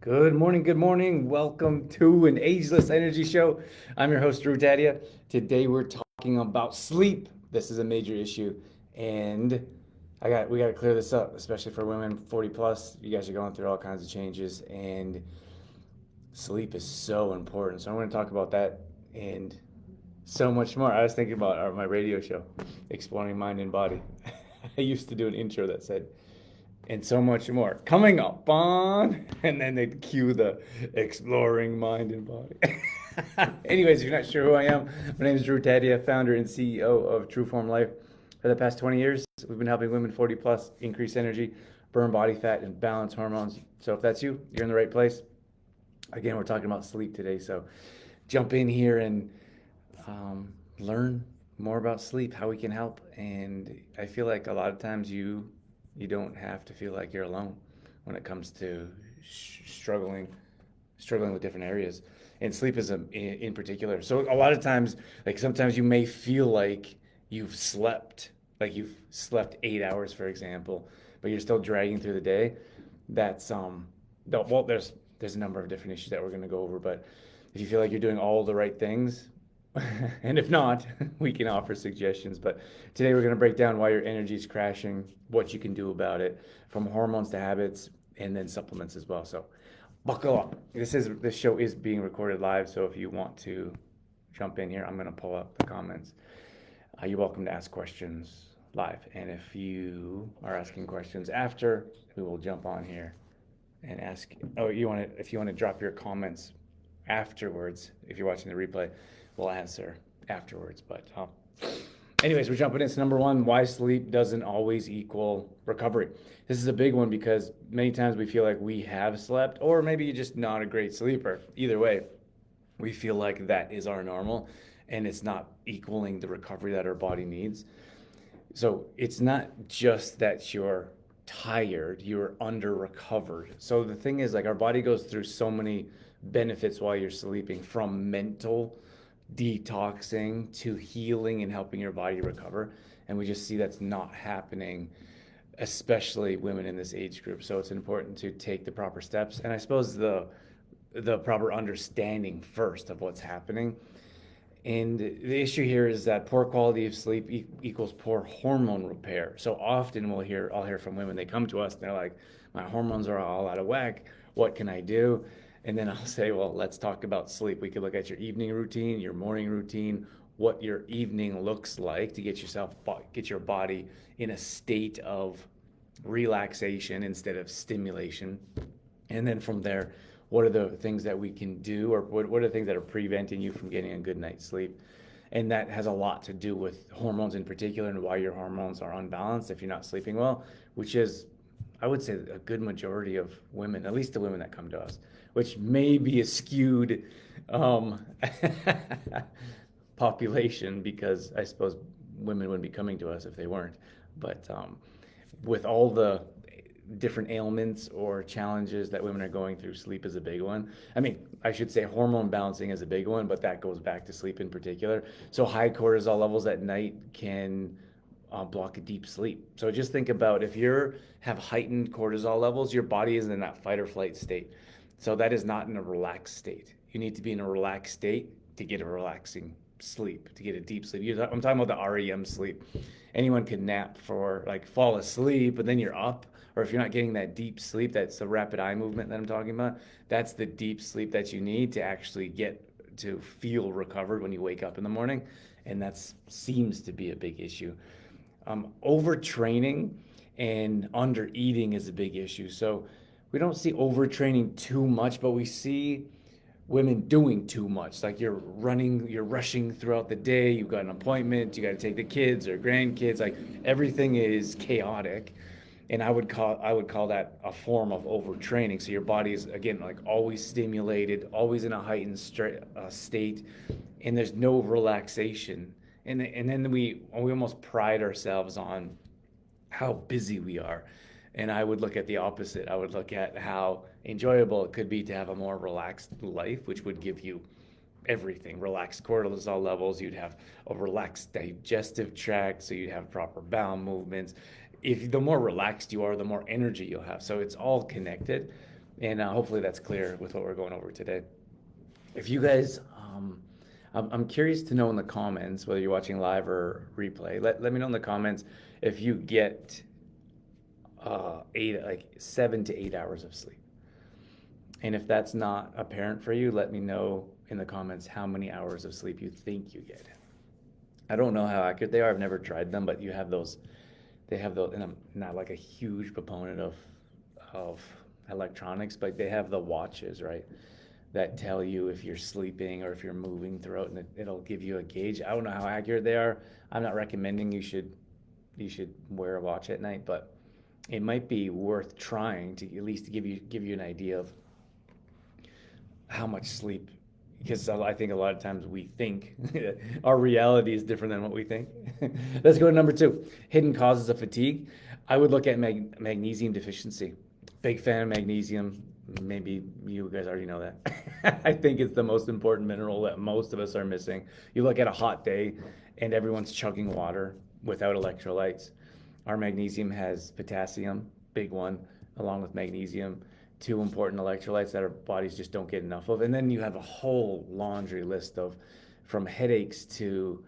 Good morning, good morning. Welcome to an Ageless Energy Show. I'm your host, Drew Tadia. Today we're talking about sleep. This is a major issue, and we got to clear this up, especially for women 40 plus. You guys are going through all kinds of changes, and sleep is so important. So I'm going to talk about that and so much more. I was thinking about my radio show, Exploring Mind and Body. I used to do an intro that said, and so much more coming up on, and then they'd cue the exploring mind and body. Anyways, if you're not sure who I am, my name is Drew Tadia, founder and CEO of True Form Life. For the past 20 years, we've been helping women 40 plus increase energy, burn body fat, and balance hormones. So if that's you, you're in the right place. Again, we're talking about sleep today, so jump in here and learn more about sleep, how we can help. And I feel like a lot of times you don't have to feel like you're alone when it comes to struggling with different areas, and sleep is in particular. So a lot of times, like sometimes you may feel like you've slept 8 hours, for example, but you're still dragging through the day. That's well, there's a number of different issues that we're going to go over, but if you feel like you're doing all the right things, and if not, we can offer suggestions. But today we're going to break down why your energy is crashing, what you can do about it, from hormones to habits, and then supplements as well. So buckle up. This show is being recorded live, so if you want to jump in here, I'm going to pull up the comments. You're welcome to ask questions live, and if you are asking questions after, we will jump on here and ask. Oh, if you want to drop your comments afterwards, if you're watching the replay, we'll answer afterwards. But anyways, we're jumping in. So number one, why sleep doesn't always equal recovery. This is a big one because many times we feel like we have slept, or maybe you're just not a great sleeper. Either way, we feel like that is our normal, and it's not equaling the recovery that our body needs. So it's not just that you're tired, you're under recovered. So the thing is, like, our body goes through so many benefits while you're sleeping, from mental detoxing to healing and helping your body recover. And we just see that's not happening, especially women in this age group. So it's important to take the proper steps. And I suppose the proper understanding first of what's happening. And the issue here is that poor quality of sleep equals poor hormone repair. So often I'll hear from women, they come to us and they're like, my hormones are all out of whack. What can I do? And then I'll say, well, let's talk about sleep. We could look at your evening routine, your morning routine, what your evening looks like to get your body in a state of relaxation instead of stimulation. And then from there, what are the things that we can do, or what are the things that are preventing you from getting a good night's sleep? And that has a lot to do with hormones in particular, and why your hormones are unbalanced if you're not sleeping well, which is, I would say, a good majority of women, at least the women that come to us, which may be a skewed population, because I suppose women wouldn't be coming to us if they weren't. But with all the different ailments or challenges that women are going through, sleep is a big one. I mean, I should say hormone balancing is a big one, but that goes back to sleep in particular. So high cortisol levels at night can block a deep sleep. So just think about, if you have heightened cortisol levels, your body is in that fight or flight state. So that is not in a relaxed state. You need to be in a relaxed state to get a relaxing sleep, to get a deep sleep. I'm talking about the REM sleep. Anyone can nap for, like, fall asleep, but then you're up. Or if you're not getting that deep sleep, that's the rapid eye movement that I'm talking about. That's the deep sleep that you need to actually get to feel recovered when you wake up in the morning. And that seems to be a big issue. Overtraining and under eating is a big issue. So we don't see overtraining too much, but we see women doing too much. Like, you're rushing throughout the day, you've got an appointment, you got to take the kids or grandkids, like everything is chaotic. And I would call that a form of overtraining. So your body is, again, like, always stimulated, always in a heightened state, and there's no relaxation. And then we almost pride ourselves on how busy we are. And I would look at the opposite. I would look at how enjoyable it could be to have a more relaxed life, which would give you everything: relaxed cortisol levels, you'd have a relaxed digestive tract, so you'd have proper bowel movements. If the more relaxed you are, the more energy you'll have. So it's all connected. And hopefully that's clear with what we're going over today. If you guys, I'm curious to know in the comments, whether you're watching live or replay, let me know in the comments if you get 7 to 8 hours of sleep. And if that's not apparent for you, let me know in the comments how many hours of sleep you think you get. I don't know how accurate they are. I've never tried them, but you have those. They have those, and I'm not like a huge proponent of electronics, but they have the watches, right, that tell you if you're sleeping or if you're moving throughout, and it'll give you a gauge. I don't know how accurate they are. I'm not recommending you should wear a watch at night, but it might be worth trying to at least give you an idea of how much sleep, because I think a lot of times we think our reality is different than what we think. Let's go to number 2, hidden causes of fatigue. I would look at magnesium deficiency. Big fan of magnesium. Maybe you guys already know that. I think it's the most important mineral that most of us are missing. You look at a hot day and everyone's chugging water without electrolytes. Our magnesium has potassium, big one, along with magnesium, 2 important electrolytes that our bodies just don't get enough of. And then you have a whole laundry list of, from headaches to,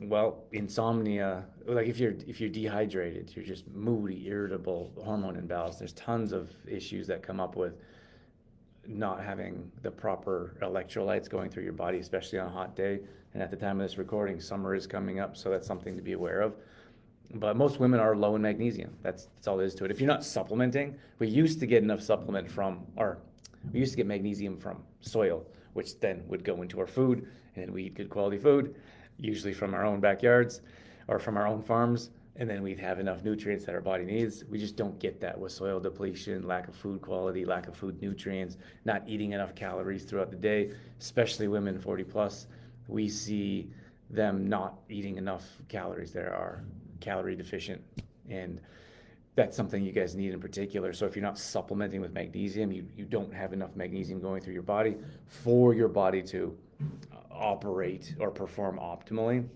well, insomnia. Like if you're dehydrated, you're just moody, irritable, hormone imbalance. There's tons of issues that come up with not having the proper electrolytes going through your body, especially on a hot day. And at the time of this recording, summer is coming up, so that's something to be aware of. But most women are low in magnesium. That's all there is to it. If you're not supplementing, we used to get enough supplement we used to get magnesium from soil, which then would go into our food, and then we eat good quality food, usually from our own backyards or from our own farms, and then we'd have enough nutrients that our body needs. We just don't get that with soil depletion, lack of food quality, lack of food nutrients, not eating enough calories throughout the day, especially women 40 plus. We see them not eating enough calories. They are calorie deficient, and that's something you guys need in particular. So if you're not supplementing with magnesium, you don't have enough magnesium going through your body for your body to operate or perform optimally.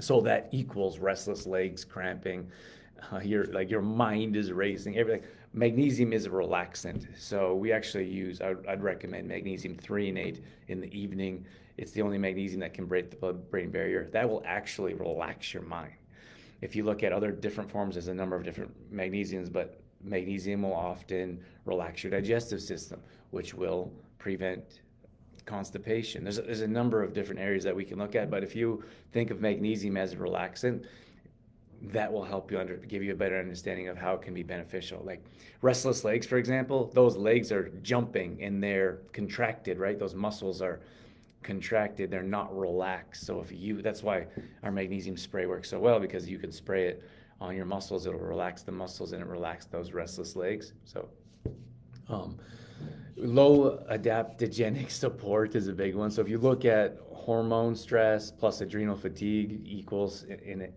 So that equals restless legs, cramping, your mind is racing, everything. Magnesium is a relaxant, so we actually use, I'd recommend magnesium threonate in the evening. It's the only magnesium that can break the blood-brain barrier. That will actually relax your mind. If you look at other different forms, there's a number of different magnesiums, but magnesium will often relax your digestive system, which will prevent constipation. There's a number of different areas that we can look at, but if you think of magnesium as a relaxant, that will help you give you a better understanding of how it can be beneficial. Like restless legs, for example, those legs are jumping and they're contracted, right? Those muscles are contracted, they're not relaxed. So that's why our magnesium spray works so well, because you can spray it on your muscles, it'll relax the muscles and it relaxes those restless legs. So low adaptogenic support is a big one. So if you look at hormone stress plus adrenal fatigue equals an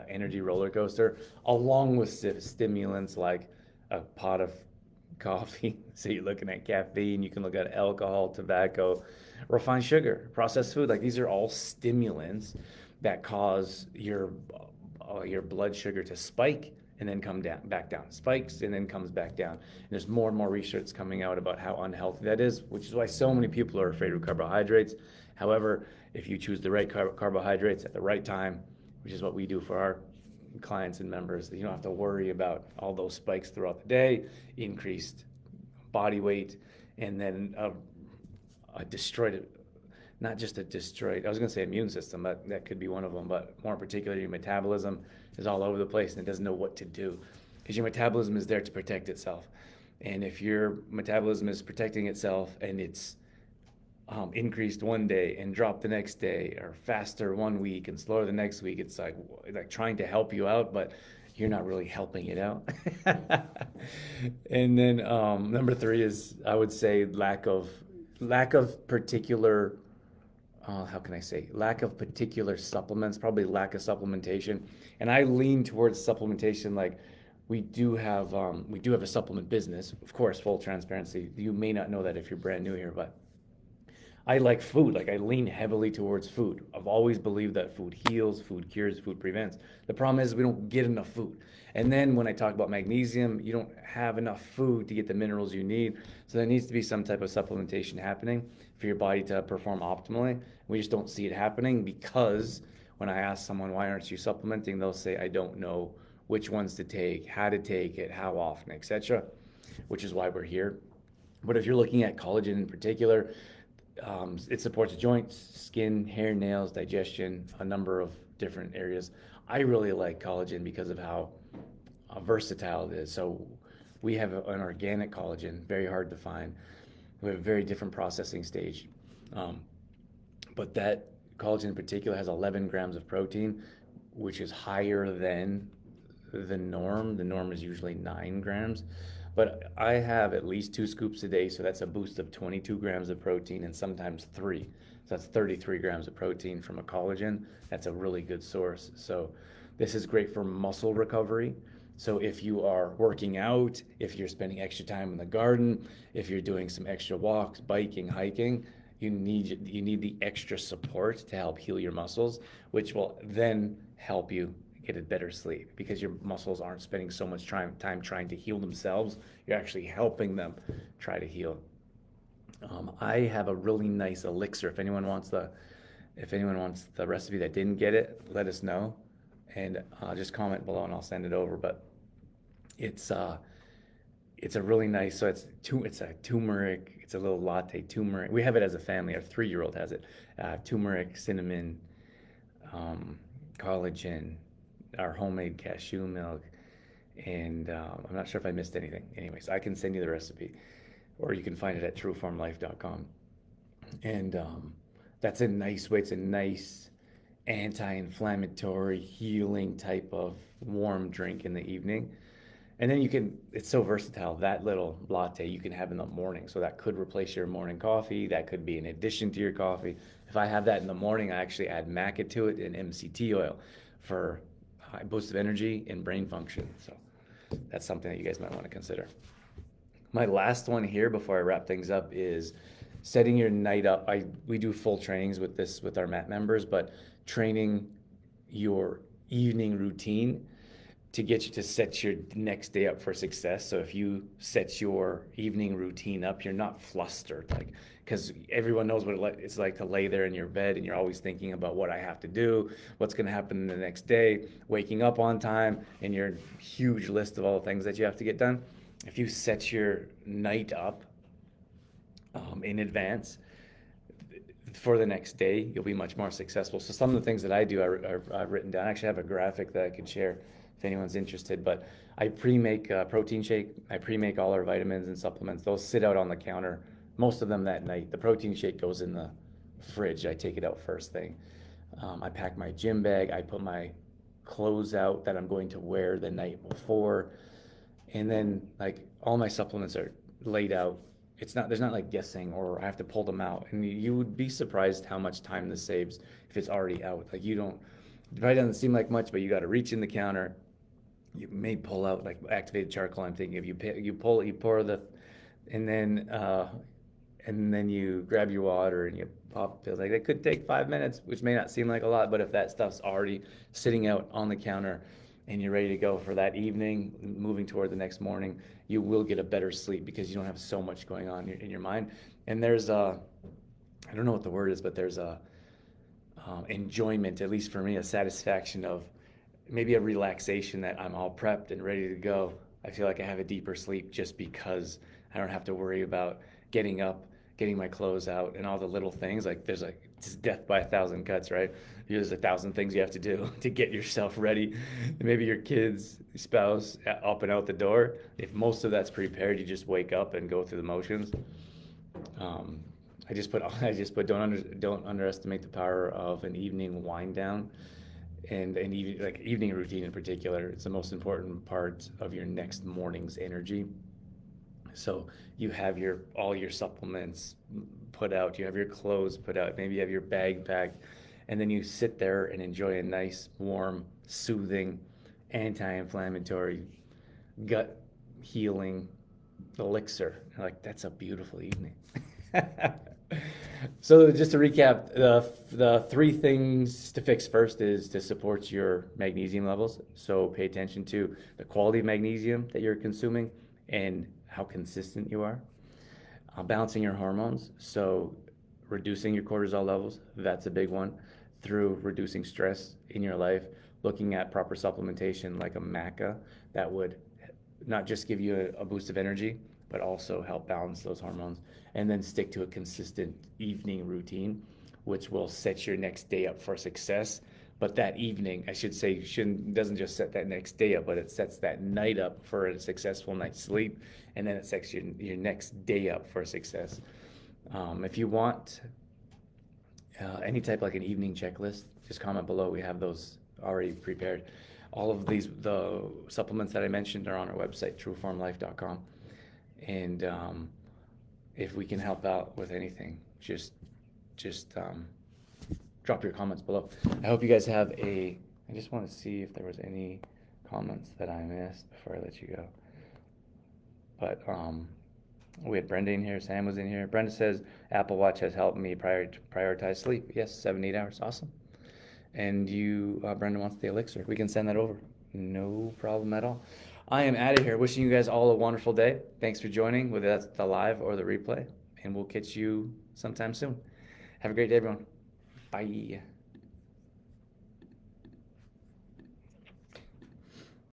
energy roller coaster, along with stimulants like a pot of coffee. So you're looking at caffeine, you can look at alcohol, tobacco, refined sugar, processed food. Like these are all stimulants that cause your blood sugar to spike and then come down, back down, spikes and then comes back down. And there's more and more research coming out about how unhealthy that is, which is why so many people are afraid of carbohydrates. However, if you choose the right carbohydrates at the right time, which is what we do for our clients and members, you don't have to worry about all those spikes throughout the day, increased body weight, and then a destroyed, not just a destroyed, I was going to say immune system, but that could be one of them, but more particularly your metabolism is all over the place and it doesn't know what to do, because your metabolism is there to protect itself. And if your metabolism is protecting itself and it's increased one day and dropped the next day, or faster one week and slower the next week, it's like trying to help you out, but you're not really helping it out. And then number 3 is, I would say, lack of particular lack of particular supplements, probably lack of supplementation. And I lean towards supplementation. Like we do have a supplement business, of course, full transparency. You may not know that if you're brand new here, but I like food. Like I lean heavily towards food. I've always believed that food heals, food cures, food prevents. The problem is we don't get enough food. And then when I talk about magnesium, you don't have enough food to get the minerals you need. So there needs to be some type of supplementation happening for your body to perform optimally. We just don't see it happening because when I ask someone, why aren't you supplementing? They'll say, I don't know which ones to take, how to take it, how often, etc., which is why we're here. But if you're looking at collagen in particular, it supports joints, skin, hair, nails, digestion, a number of different areas. I really like collagen because of how versatile it is. So we have an organic collagen, very hard to find. We have a very different processing stage. Um, but that collagen in particular has 11 grams of protein, which is higher than the norm. The norm is usually 9 grams. But I have at least 2 scoops a day, so that's a boost of 22 grams of protein and sometimes 3. So that's 33 grams of protein from a collagen. That's a really good source. So this is great for muscle recovery. So if you are working out, if you're spending extra time in the garden, if you're doing some extra walks, biking, hiking, you need the extra support to help heal your muscles, which will then help you get a better sleep because your muscles aren't spending so much time trying to heal themselves. You're actually helping them try to heal. I have a really nice elixir. If anyone wants the recipe that didn't get it, let us know, and just comment below and I'll send it over. But it's it's a really nice. So it's a turmeric. It's a little latte turmeric. We have it as a family. Our 3-year-old has it. Turmeric, cinnamon, collagen, our homemade cashew milk, and I'm not sure if I missed anything. Anyways, I can send you the recipe, or you can find it at trueformlife.com. And that's a nice way. It's a nice anti-inflammatory, healing type of warm drink in the evening. And then it's so versatile. That little latte you can have in the morning. So that could replace your morning coffee. That could be in addition to your coffee. If I have that in the morning, I actually add Maca to it and MCT oil for high boost of energy and brain function. So that's something that you guys might want to consider. My last one here before I wrap things up is setting your night up. We do full trainings with our MAT members, but training your evening routine to get you to set your next day up for success. So if you set your evening routine up, you're not flustered, like, because everyone knows what it's like to lay there in your bed and you're always thinking about what I have to do, what's going to happen the next day, waking up on time, and your huge list of all the things that you have to get done. If you set your night up in advance for the next day, you'll be much more successful. So some of the things that I do, I've written down. I actually have a graphic that I could share if anyone's interested, but I pre-make a protein shake. I pre-make all our vitamins and supplements. Those sit out on the counter, most of them that night. The protein shake goes in the fridge. I take it out first thing. I pack my gym bag. I put my clothes out that I'm going to wear the night before. And then like all my supplements are laid out. There's not like guessing or I have to pull them out. And you would be surprised how much time this saves if it's already out. Like it probably doesn't seem like much, but you got to reach in the counter. You may pull out like activated charcoal. I'm thinking if you pour and then you grab your water and you pop pills. Like it could take 5 minutes, which may not seem like a lot, but if that stuff's already sitting out on the counter and you're ready to go for that evening, moving toward the next morning, you will get a better sleep because you don't have so much going on in your mind. And there's I don't know what the word is, but there's a enjoyment, at least for me, a satisfaction of maybe a relaxation that I'm all prepped and ready to go. I feel like I have a deeper sleep just because I don't have to worry about getting up, getting my clothes out, and all the little things. Like it's death by 1,000 cuts, right? There's 1,000 things you have to do to get yourself ready. Maybe your kids, spouse, up and out the door. If most of that's prepared, you just wake up and go through the motions. I just put don't underestimate the power of an evening wind down and like evening routine in particular. It's the most important part of your next morning's energy. So you have all your supplements put out, you have your clothes put out, maybe you have your bag packed, and then you sit there and enjoy a nice, warm, soothing, anti-inflammatory, gut healing elixir. Like, that's a beautiful evening. So just to recap, the three things to fix first is to support your magnesium levels. So pay attention to the quality of magnesium that you're consuming and how consistent you are. Balancing your hormones, so reducing your cortisol levels, that's a big one, through reducing stress in your life, looking at proper supplementation like a Maca that would not just give you a boost of energy, but also help balance those hormones. And then stick to a consistent evening routine, which will set your next day up for success. But that evening, I should say, doesn't just set that next day up, but it sets that night up for a successful night's sleep, and then it sets your next day up for success. If you want any type like an evening checklist, just comment below. We have those already prepared. All of the supplements that I mentioned are on our website, trueformlife.com. And if we can help out with anything, just drop your comments below. I hope you guys have I just want to see if there was any comments that I missed before I let you go. But we had Brenda in here, Sam was in here. Brenda says, Apple Watch has helped me prioritize sleep. Yes, 7 to 8 hours, awesome. And Brenda wants the elixir. We can send that over. No problem at all. I am out of here. Wishing you guys all a wonderful day. Thanks for joining, whether that's the live or the replay. And we'll catch you sometime soon. Have a great day, everyone. Bye.